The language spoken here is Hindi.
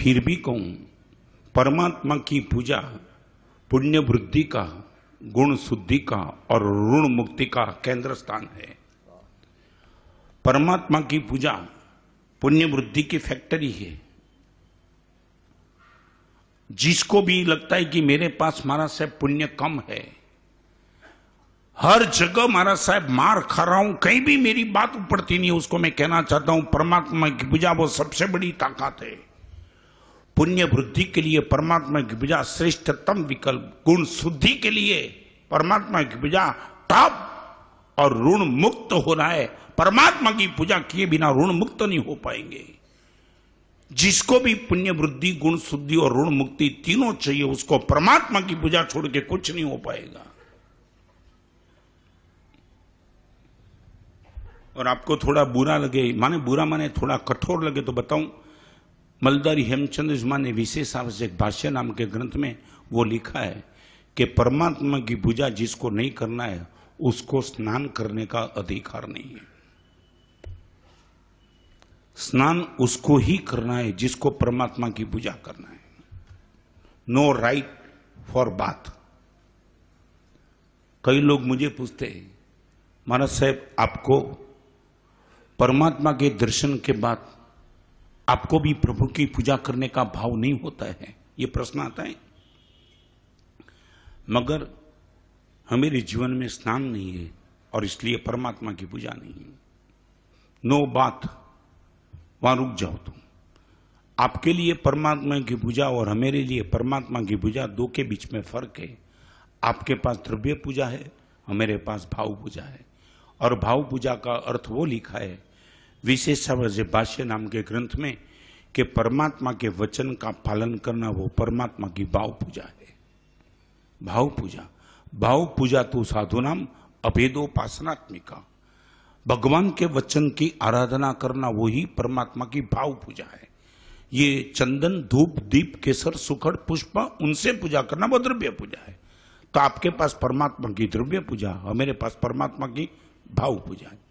फिर भी कहूं, परमात्मा की पूजा पुण्य वृद्धि का, गुण शुद्धि का और ऋण मुक्ति का केंद्र स्थान है। परमात्मा की पूजा पुण्य वृद्धि की फैक्ट्री है। जिसको भी लगता है कि मेरे पास महाराज साहब पुण्य कम है, हर जगह महाराज साहब मार खा रहा हूं, कहीं भी मेरी बात उपड़ती नहीं, उसको मैं कहना चाहता हूं परमात्मा की पूजा वो सबसे बड़ी ताकत है। पुण्य वृद्धि के लिए परमात्मा की पूजा श्रेष्ठतम विकल्प, गुण शुद्धि के लिए परमात्मा की पूजा टॉप, और ऋण मुक्त होना है। परमात्मा की पूजा किए बिना ऋण मुक्त नहीं हो पाएंगे। जिसको भी पुण्य वृद्धि, गुण शुद्धि और ऋण मुक्ति तीनों चाहिए, उसको परमात्मा की पूजा छोड़ के कुछ नहीं हो पाएगा। और आपको थोड़ा बुरा लगे, माने थोड़ा कठोर लगे तो बताऊं, मलदारी हेमचंद्र जी ने विशेष आवश्यक भाष्य नाम के ग्रंथ में वो लिखा है कि परमात्मा की पूजा जिसको नहीं करना है उसको स्नान करने का अधिकार नहीं है। स्नान उसको ही करना है जिसको परमात्मा की पूजा करना है। No right for bath. कई लोग मुझे पूछते हैं, महाराज साहब आपको परमात्मा के दर्शन के बाद आपको भी प्रभु की पूजा करने का भाव नहीं होता है? ये प्रश्न आता है। मगर हमारे जीवन में स्नान नहीं है और इसलिए परमात्मा की पूजा नहीं है। नो बात, वहां रुक जाओ तुम। आपके लिए परमात्मा की पूजा और हमारे लिए परमात्मा की पूजा, दो के बीच में फर्क है। आपके पास द्रव्य पूजा है, हमारे पास भाव पूजा है। और भाव पूजा का अर्थ वो लिखा है विशेष भाष्य नाम के ग्रंथ में कि परमात्मा के वचन का पालन करना वो परमात्मा की भाव पूजा है। भाव पूजा, भाव पूजा तो साधु नाम अभेदोपासनात्मिका। भगवान के वचन की आराधना करना वही परमात्मा की भाव पूजा है। ये चंदन, धूप, दीप, केसर, सुखड़, पुष्प, उनसे पूजा करना वो द्रव्य पूजा है। तो आपके पास परमात्मा की द्रव्य पूजा, हमारे पास परमात्मा की भाव पूजा है।